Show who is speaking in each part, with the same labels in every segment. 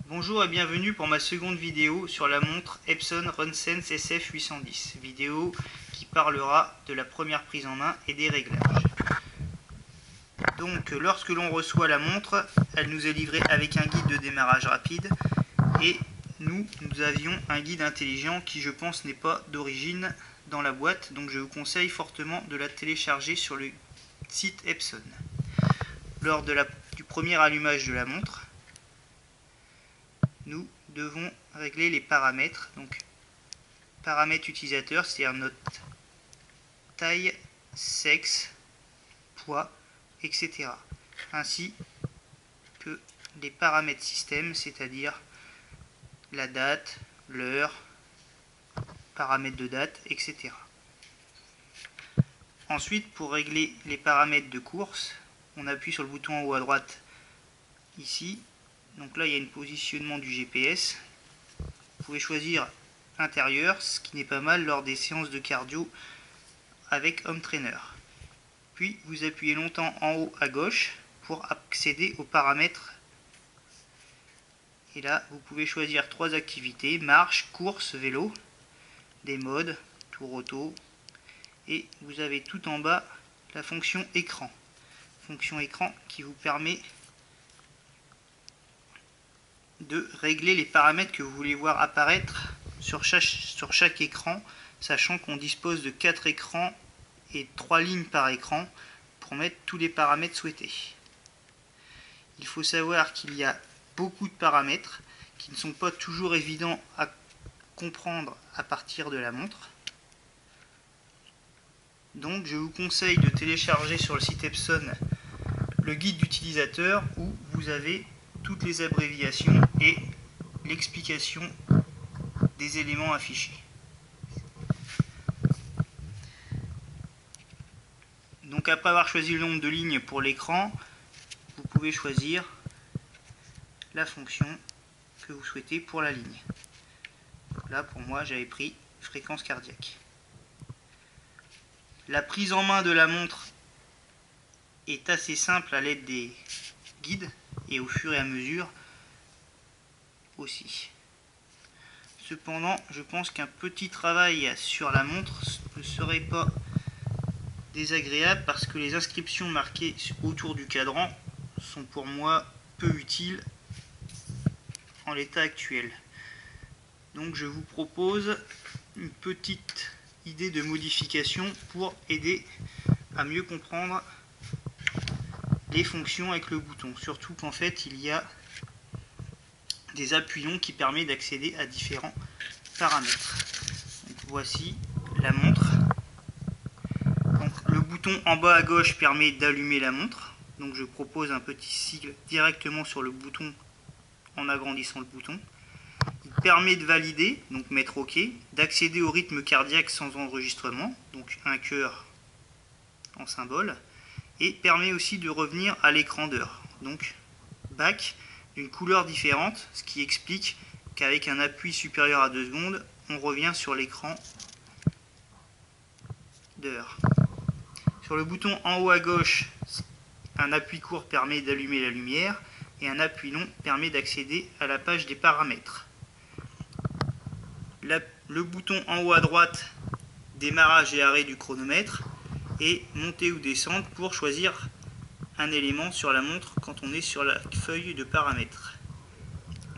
Speaker 1: Bonjour et bienvenue pour ma seconde vidéo sur la montre Epson RunSense SF810, vidéo qui parlera de la première prise en main et des réglages. Donc lorsque l'on reçoit la montre, elle nous est livrée avec un guide de démarrage rapide et nous avions un guide intelligent qui je pense n'est pas d'origine dans la boîte, donc je vous conseille fortement de la télécharger sur le site Epson. Lors du premier allumage de la montre, nous devons régler les paramètres, donc paramètres utilisateurs, c'est-à-dire notre taille, sexe, poids, etc. Ainsi que les paramètres système, c'est-à-dire la date, l'heure, paramètres de date, etc. Ensuite, pour régler les paramètres de course, on appuie sur le bouton en haut à droite ici. Donc là, il y a un positionnement du GPS. Vous pouvez choisir intérieur, ce qui n'est pas mal lors des séances de cardio avec Home Trainer. Puis, vous appuyez longtemps en haut à gauche pour accéder aux paramètres. Et là, vous pouvez choisir 3 activités, marche, course, vélo, des modes, tour auto. Et vous avez tout en bas la fonction écran. Fonction écran qui vous permet de régler les paramètres que vous voulez voir apparaître sur chaque écran, sachant qu'on dispose de 4 écrans et 3 lignes par écran pour mettre tous les paramètres souhaités. Il faut savoir qu'il y a beaucoup de paramètres qui ne sont pas toujours évidents à comprendre à partir de la montre. Donc je vous conseille de télécharger sur le site Epson le guide d'utilisateur où vous avez toutes les abréviations et l'explication des éléments affichés. Donc après avoir choisi le nombre de lignes pour l'écran, vous pouvez choisir la fonction que vous souhaitez pour la ligne. Donc là pour moi j'avais pris fréquence cardiaque. La prise en main de la montre est assez simple à l'aide des guides et au fur et à mesure aussi. Cependant, je pense qu'un petit travail sur la montre ne serait pas désagréable parce que les inscriptions marquées autour du cadran sont pour moi peu utiles en l'état actuel. Donc je vous propose une petite idée de modification pour aider à mieux comprendre les fonctions avec le bouton. Surtout qu'en fait il y a des appuis-longs qui permettent d'accéder à différents paramètres. Donc, voici la montre. Donc, le bouton en bas à gauche permet d'allumer la montre. Donc je propose un petit sigle directement sur le bouton en agrandissant le bouton. Il permet de valider, donc mettre OK, d'accéder au rythme cardiaque sans enregistrement, donc un cœur en symbole, et permet aussi de revenir à l'écran d'heure, donc back, d'une couleur différente, ce qui explique qu'avec un appui supérieur à 2 secondes, on revient sur l'écran d'heure. Sur le bouton en haut à gauche, un appui court permet d'allumer la lumière et un appui long permet d'accéder à la page des paramètres. Le bouton en haut à droite, démarrage et arrêt du chronomètre, et monter ou descendre pour choisir un élément sur la montre quand on est sur la feuille de paramètres.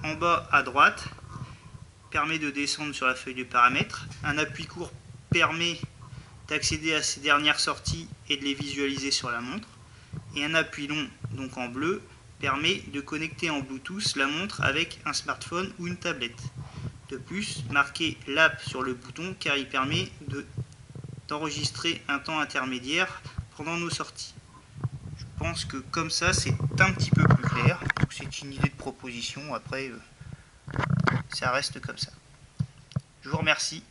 Speaker 1: En bas à droite permet de descendre sur la feuille de paramètres. Un appui court permet d'accéder à ces dernières sorties et de les visualiser sur la montre. Et un appui long, donc en bleu, permet de connecter en Bluetooth la montre avec un smartphone ou une tablette. De plus, marquez l'app sur le bouton car il permet d'enregistrer un temps intermédiaire pendant nos sorties. Je pense que comme ça c'est un petit peu plus clair. C'est une idée de proposition, après ça reste comme ça. Je vous remercie.